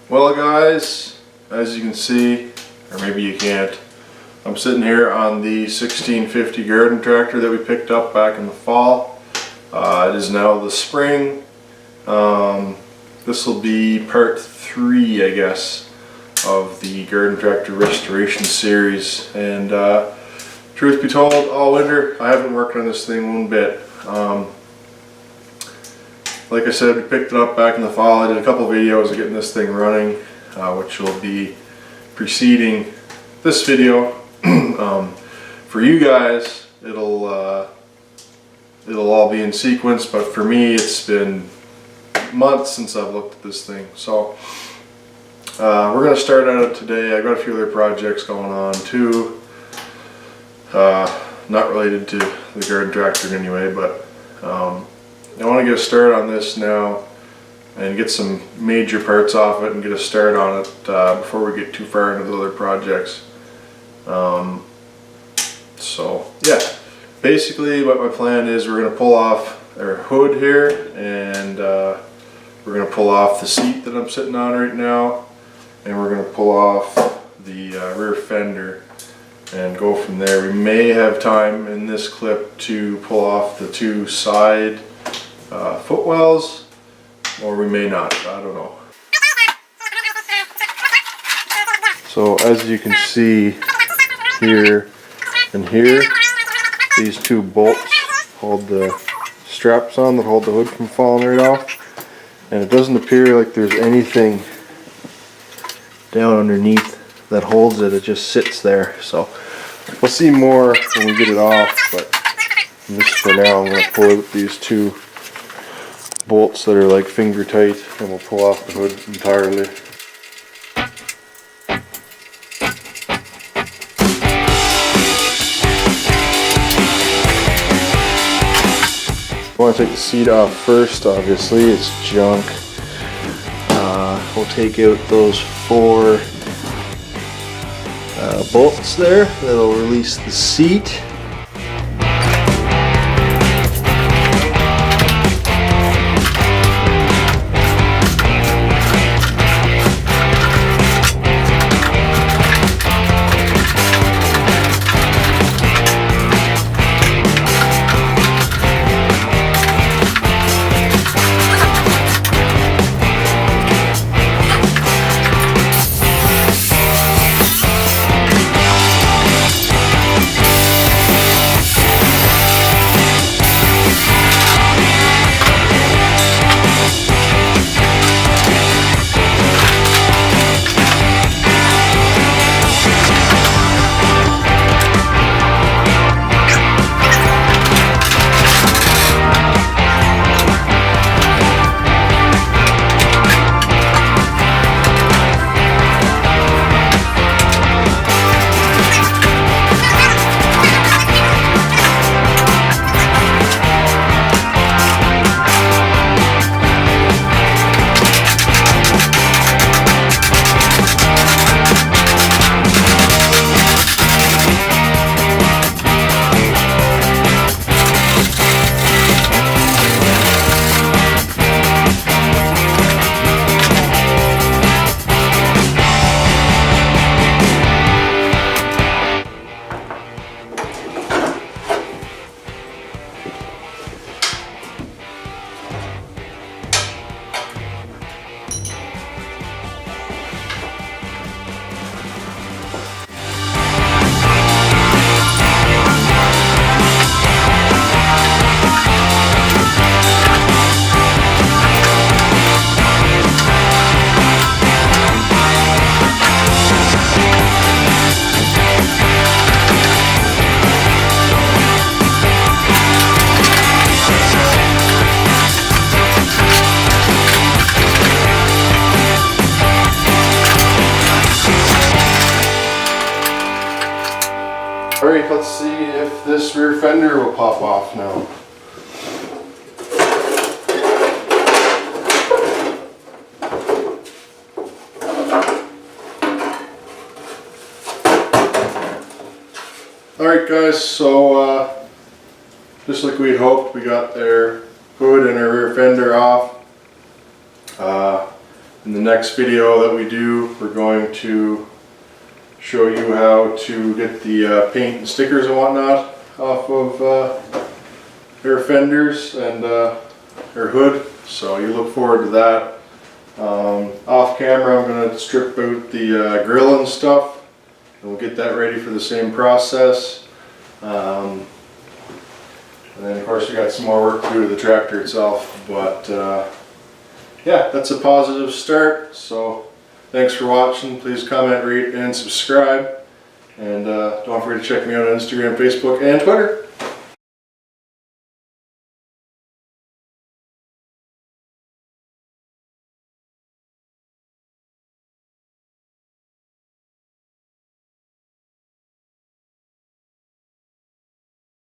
Well guys, as you can see, or maybe you can't, I'm sitting here on the 1650 garden tractor that we picked up back in the fall. It is now the spring. This will be part 3, I guess, of the garden tractor restoration series. And truth be told, all winter I haven't worked on this thing one bit. Like I said, we picked it up back in the fall. I did a couple videos of getting this thing running, which will be preceding this video. For you guys, it'll all be in sequence, but for me, it's been months since I've looked at this thing. So we're going to start at it today. I've got a few other projects going on too, not related to the garden tractor in any way, but I want to get a start on this now and get some major parts off it and get a start on it before we get too far into the other projects. So yeah, basically what my plan is, we're going to pull off our hood here, and we're going to pull off the seat that I'm sitting on right now, and we're going to pull off the rear fender and go from there. We may have time in this clip to pull off the 2 side footwells, or we may not, I don't know. So as you can see here and here, these 2 bolts hold the straps on that hold the hood from falling right off, and it doesn't appear like there's anything down underneath that holds it. It just sits there. So we'll see more when we get it off, but just for now I'm going to pull out these 2 bolts that are like finger tight, and we'll pull off the hood entirely. I want to take the seat off first. Obviously it's junk. We'll take out those 4 bolts there that'll release the seat. Alright, let's see if this rear fender will pop off now. Alright guys, so just like we had hoped, we got their hood and our rear fender off. In the next video that we do, we're going to show you how to get the paint and stickers and whatnot off of their fenders and their hood. So you look forward to that. Off camera, I'm going to strip out the grill and stuff, and we'll get that ready for the same process. And then of course we got some more work to do to the tractor itself, but yeah, that's a positive start. So thanks for watching. Please comment, rate, and subscribe. And don't forget to check me out on Instagram, Facebook, and Twitter.